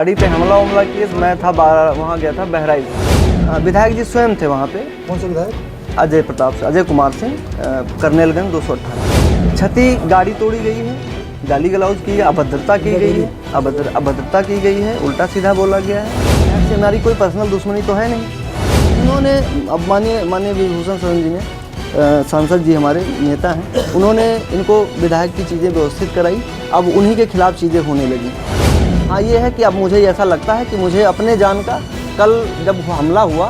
गाड़ी पे हमला किए। मैं था वहाँ गया था बहराइच। विधायक जी स्वयं थे वहाँ पे। कौन से विधायक? अजय कुमार सिंह, कर्नेलगंज 258। क्षति गाड़ी तोड़ी गई है, गाली गलौज की है, अभद्रता की गई है, अभद्रता की गई है, उल्टा सीधा बोला गया है। विधायक से हमारी कोई पर्सनल दुश्मनी तो है नहीं। उन्होंने अब माननीय विभूषण शरण जी ने, सांसद जी हमारे नेता हैं, उन्होंने इनको विधायक की चीज़ें व्यवस्थित कराई। अब उन्हीं के खिलाफ चीज़ें होने लगी। हाँ, ये है कि अब मुझे ऐसा लगता है कि मुझे अपने जान का, कल जब हमला हुआ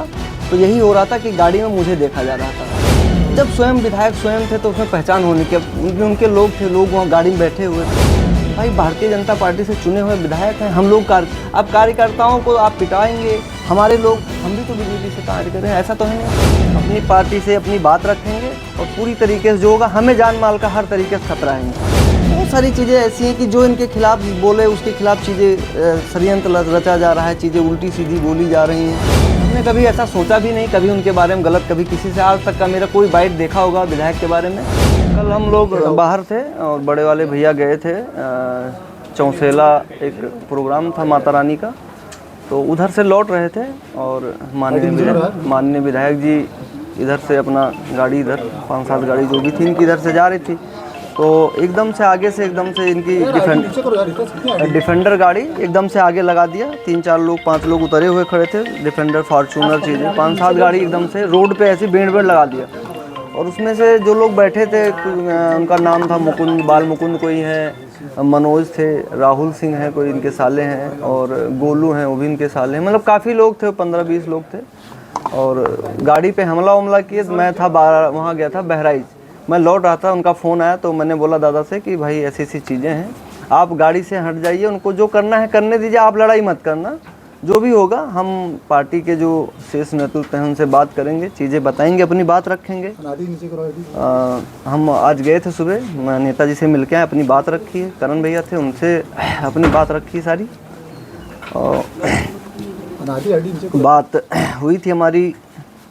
तो यही हो रहा था कि गाड़ी में मुझे देखा जा रहा था। जब स्वयं विधायक स्वयं थे तो उसमें पहचान होने की, उनके लोग थे, लोग वहाँ गाड़ी में बैठे हुए थे। भाई भारतीय जनता पार्टी से चुने हुए विधायक हैं हम लोग। अब कार्यकर्ताओं को आप पिटाएंगे, हमारे लोग, हम भी तो बीजेपी से कार्य कर रहे हैं, ऐसा तो है नहीं। अपनी पार्टी से अपनी बात रखेंगे और पूरी तरीके से जो होगा, हमें जान माल का हर तरीके से खतरा है। बहुत सारी चीज़ें ऐसी हैं कि जो इनके खिलाफ बोले उसके खिलाफ चीज़ें षड्यंत्र रचा जा रहा है, चीज़ें उल्टी सीधी बोली जा रही हैं। हमने कभी ऐसा सोचा भी नहीं, कभी उनके बारे में गलत, कभी किसी से आज तक का मेरा कोई बाइट देखा होगा विधायक के बारे में। कल हम लोग बाहर थे और बड़े वाले भैया गए थे, चौसेला एक प्रोग्राम था माता रानी का, तो उधर से लौट रहे थे और माननीय विधायक जी इधर से अपना गाड़ी, इधर 5-7 गाड़ी जो भी थी इनकी इधर से जा रही थी, तो एकदम से आगे से इनकी डिफेंडर गाड़ी एकदम से आगे लगा दिया। 3-4 लोग 5 लोग उतरे हुए खड़े थे, डिफेंडर फॉर्चूनर चीज़ें 5-7 गाड़ी एकदम से रोड पे ऐसी बेड़ लगा दिया। और उसमें से जो लोग बैठे थे उनका नाम था बाल मुकुंद कोई है, मनोज थे, राहुल सिंह हैं कोई इनके साले हैं, और गोलू हैं वो भी इनके साले हैं। मतलब काफ़ी लोग थे, 15-20 लोग थे। और गाड़ी पे हमला किए। मैं था वहाँ गया था बहराइच, मैं लौट रहा था, उनका फ़ोन आया तो मैंने बोला दादा से कि भाई ऐसी चीज़ें हैं, आप गाड़ी से हट जाइए, उनको जो करना है करने दीजिए, आप लड़ाई मत करना, जो भी होगा हम पार्टी के जो शेष नेतृत्व हैं उनसे बात करेंगे, चीज़ें बताएंगे, अपनी बात रखेंगे। हम आज गए थे सुबह, मैं नेताजी से मिल के आए, अपनी बात रखी है, करण भैया थे उनसे अपनी बात रखी सारी, और बात हुई थी हमारी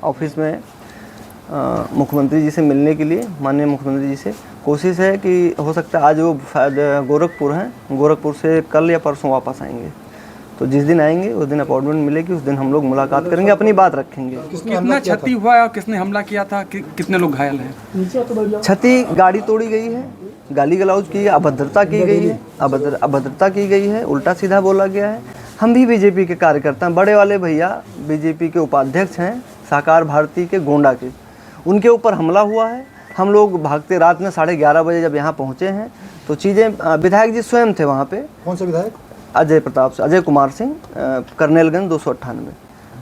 ऑफिस में मुख्यमंत्री जी से मिलने के लिए। माननीय मुख्यमंत्री जी से कोशिश है कि हो सकता है आज वो गोरखपुर हैं, गोरखपुर से कल या परसों वापस आएंगे, तो जिस दिन आएंगे उस दिन अपॉइंटमेंट मिलेगी, उस दिन हम लोग मुलाकात करेंगे, अपनी बात रखेंगे। कितना क्षति हुआ है और किसने हमला किया था, कितने लोग घायल हैं? क्षति गाड़ी तोड़ी गई है, गाली गलौज की है, अभद्रता की गई है, अभद्रता की गई है, उल्टा सीधा बोला गया है। हम भी बीजेपी के कार्यकर्ता हैं, बड़े वाले भैया बीजेपी के उपाध्यक्ष हैं, सहकार भारती के गोंडा के, उनके ऊपर हमला हुआ है। हम लोग भागते रात में 11:30 बजे जब यहाँ पहुँचे हैं तो चीज़ें, विधायक जी स्वयं थे वहाँ पे। कौन से विधायक? अजय कुमार सिंह, कर्नेलगंज 298,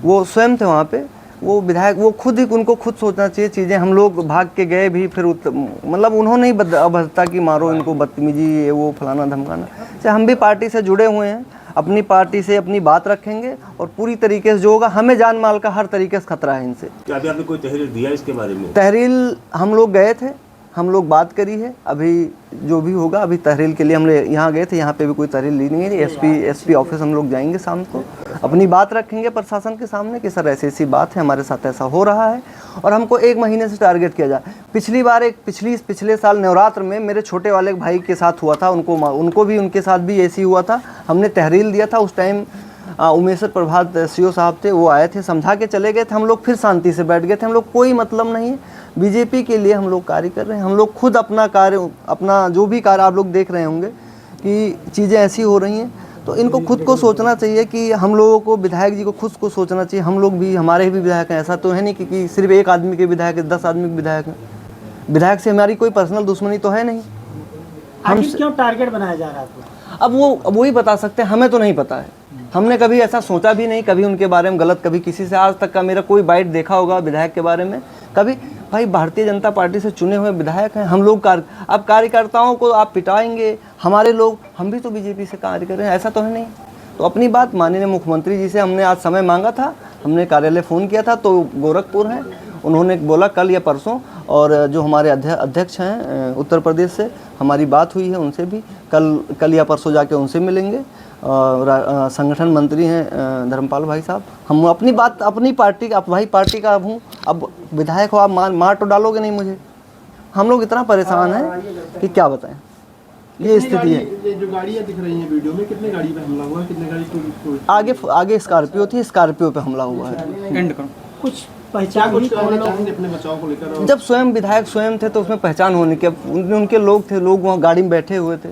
वो स्वयं थे वहाँ पे। वो विधायक, वो खुद ही, उनको खुद सोचना चाहिए चीज़ें। हम लोग भाग के गए भी, फिर मतलब उन्होंने ही अभद्रता की, मारो इनको, बदतमीजी, ये वो फलाना धमकाना। से हम भी पार्टी से जुड़े हुए हैं, अपनी पार्टी से अपनी बात रखेंगे और पूरी तरीके से जो होगा, हमें जान माल का हर तरीके से खतरा है इनसे। क्या अभी आपने कोई तहरीर दिया इसके बारे में? तहरीर हम लोग गए थे, हम लोग बात करी है, अभी जो भी होगा, अभी तहरीर के लिए हम यहाँ गए थे, यहाँ पे भी कोई तहरीर ली नहीं है। एसपी ऑफिस हम लोग जाएंगे शाम को, अपनी बात रखेंगे प्रशासन के सामने कि सर ऐसी बात है, हमारे साथ ऐसा हो रहा है और हमको 1 महीने से टारगेट किया जाए। पिछले साल नवरात्र में मेरे छोटे वाले भाई के साथ हुआ था, उनके साथ भी ऐसी हुआ था। हमने तहरीर दिया था, उस टाइम उमेश्वर प्रभात सीओ साहब थे, वो आए थे, समझा के चले गए थे, हम लोग फिर शांति से बैठ गए थे। हम लोग कोई मतलब नहीं है, बीजेपी के लिए हम लोग कार्य कर रहे हैं। हम लोग खुद अपना जो भी कार्य आप लोग देख रहे होंगे कि चीज़ें ऐसी हो रही हैं, तो इनको खुद को सोचना चाहिए कि हम लोगों को, विधायक जी को खुद को सोचना चाहिए। हम लोग भी, हमारे भी विधायक हैं, ऐसा तो है नहीं कि सिर्फ एक आदमी के विधायक है, 10 आदमी के विधायक हैं। विधायक से हमारी कोई पर्सनल दुश्मनी तो है नहीं। हम क्यों टारगेट बनाया जा रहा है? अब वो ही बता सकते हैं, हमें तो नहीं पता है। हमने कभी ऐसा सोचा भी नहीं, कभी उनके बारे में गलत, कभी किसी से आज तक का मेरा कोई बाइट देखा होगा विधायक के बारे में कभी। भाई भारतीय जनता पार्टी से चुने हुए विधायक हैं हम लोग। अब कार्यकर्ताओं को आप पिटाएंगे, हमारे लोग, हम भी तो बीजेपी से कार्य कर रहे हैं, ऐसा तो है नहीं। तो अपनी बात माननीय मुख्यमंत्री जी से हमने आज समय मांगा था, हमने कार्यालय फ़ोन किया था, तो गोरखपुर हैं, उन्होंने बोला कल या परसों। और जो हमारे अध्यक्ष हैं उत्तर प्रदेश से, हमारी बात हुई है उनसे भी, कल या परसों जाके उनसे मिलेंगे। संगठन मंत्री हैं धर्मपाल भाई साहब। हम अपनी बात, अपनी पार्टी का, भाई पार्टी का हूँ, अब विधायक हो, आप मार तो डालोगे नहीं मुझे। हम लोग इतना परेशान हैं कि क्या बताएं। ये स्थिति है। ये जो गाड़ियाँ दिख रही हैं वीडियो में, कितने गाड़ी पे हमला हुआ है, कितने गाड़ी को आगे स्कॉर्पियो थी, स्कॉर्पियो पे हमला हुआ है। एंड करो। कुछ पहचान कुछ हुई कौन कहना लोग चाहेंगे अपने बचाव को लेकर? जब स्वयं विधायक स्वयं थे तो उसमें पहचान होने के उनके लोग थे, लोग वहाँ गाड़ी में बैठे हुए थे।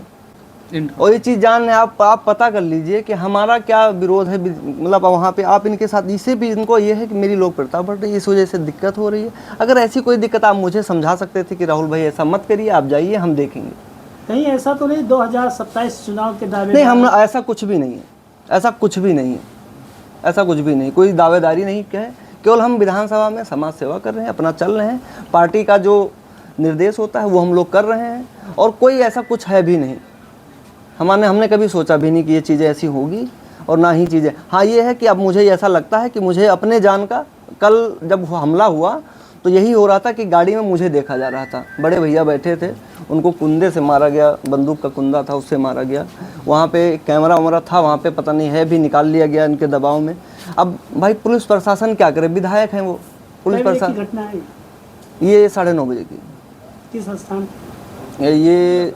एंड और ये चीज़ जान आप पता कर लीजिए कि हमारा क्या विरोध है, मतलब वहाँ पे आप इनके साथ, इससे भी इनको ये है कि मेरी लोकप्रियता बढ़ रही है, इस वजह से दिक्कत हो रही है। अगर ऐसी कोई दिक्कत आप मुझे समझा सकते थे कि राहुल भाई ऐसा मत करिए, आप जाइए, हम देखेंगे। कहीं ऐसा तो नहीं 2027 चुनाव के दावे? नहीं, हम ऐसा कुछ भी नहीं है, ऐसा कुछ भी नहीं है, ऐसा कुछ भी नहीं, कोई दावेदारी नहीं है। केवल हम विधानसभा में समाज सेवा कर रहे हैं, अपना चल रहे हैं, पार्टी का जो निर्देश होता है वो हम लोग कर रहे हैं, और कोई ऐसा कुछ है भी नहीं। हमने कभी सोचा भी नहीं कि ये चीज़ें ऐसी होगी, और ना ही चीज़ें। हाँ, ये है कि अब मुझे ऐसा लगता है कि मुझे अपने जान का, कल जब हमला हुआ तो यही हो रहा था कि गाड़ी में मुझे देखा जा रहा था, बड़े भैया बैठे थे, उनको कुंदे से मारा गया, बंदूक का कुंदा था उससे मारा गया। वहाँ पे कैमरा वैमरा था, वहाँ पे पता नहीं है भी, निकाल लिया गया इनके दबाव में। अब भाई पुलिस प्रशासन क्या करे, विधायक हैं वो, पुलिस प्रशासन। घटना है ये 9:30 बजे की। किस स्थान? ये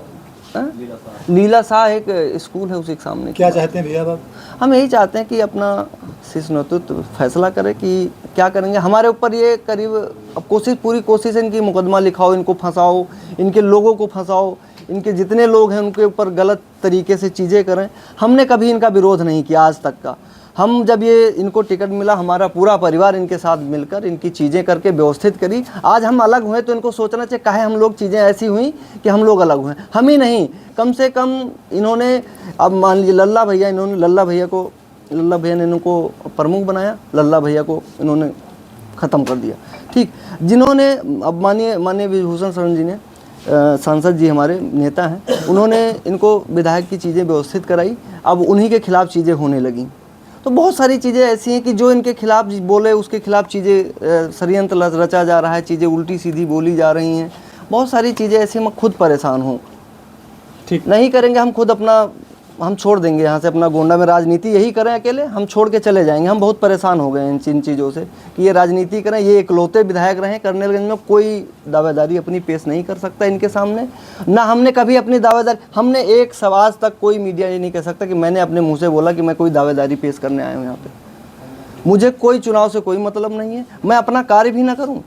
लीला शाह एक स्कूल है, उसी के सामने। क्या चाहते हैं भैया आप? हम यही चाहते हैं कि अपना शीर्ष नेतृत्व फैसला करे कि क्या करेंगे। हमारे ऊपर ये करीब, अब पूरी कोशिश है इनकी, मुकदमा लिखाओ, इनको फंसाओ, इनके लोगों को फंसाओ, इनके जितने लोग हैं उनके ऊपर गलत तरीके से चीज़ें करें। हमने कभी इनका विरोध नहीं किया आज तक का। हम जब ये इनको टिकट मिला, हमारा पूरा परिवार इनके साथ मिलकर इनकी चीज़ें करके व्यवस्थित करी। आज हम अलग हुए तो इनको सोचना चाहिए, काहे हम लोग चीज़ें ऐसी हुई कि हम लोग अलग हुए। हम ही नहीं, कम से कम इन्होंने, अब मान लीजिए लल्ला भैया ने इनको प्रमुख बनाया, लल्ला भैया को इन्होंने ख़त्म कर दिया। ठीक, जिन्होंने, अब माननीय विभूषण शरण जी ने, सांसद जी हमारे नेता हैं, उन्होंने इनको विधायक की चीज़ें व्यवस्थित कराई, अब उन्हीं के खिलाफ़ चीज़ें होने लगीं। तो बहुत सारी चीज़ें ऐसी हैं कि जो इनके खिलाफ बोले उसके खिलाफ चीज़ें षड्यंत्र रचा जा रहा है, चीज़ें उल्टी सीधी बोली जा रही हैं। बहुत सारी चीज़ें ऐसी, मैं खुद परेशान हूँ। ठीक, नहीं करेंगे हम खुद अपना, हम छोड़ देंगे यहाँ से अपना गोंडा में राजनीति, यही करें अकेले, हम छोड़ के चले जाएंगे। हम बहुत परेशान हो गए हैं इन चीज़ों से कि ये राजनीति करें। ये इकलौते विधायक रहे कर्नलगंज में, कोई दावेदारी अपनी पेश नहीं कर सकता इनके सामने। ना हमने कभी अपनी दावेदारी, हमने एक सवाल तक, कोई मीडिया ये नहीं कह सकता कि मैंने अपने मुँह से बोला कि मैं कोई दावेदारी पेश करने आया हूँ यहाँ पर। मुझे कोई चुनाव से कोई मतलब नहीं है, मैं अपना कार्य भी ना करूँ।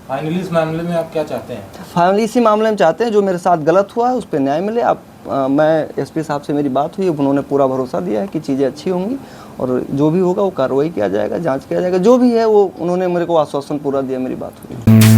फाइनली इस मामले में आप क्या चाहते हैं? फाइनली इसी मामले में चाहते हैं जो मेरे साथ गलत हुआ है उस पर न्याय मिले। मैं एसपी साहब से मेरी बात हुई, उन्होंने पूरा भरोसा दिया है कि चीज़ें अच्छी होंगी और जो भी होगा वो कार्रवाई किया जाएगा, जांच किया जाएगा, जो भी है वो उन्होंने मेरे को आश्वासन पूरा दिया, मेरी बात हुई।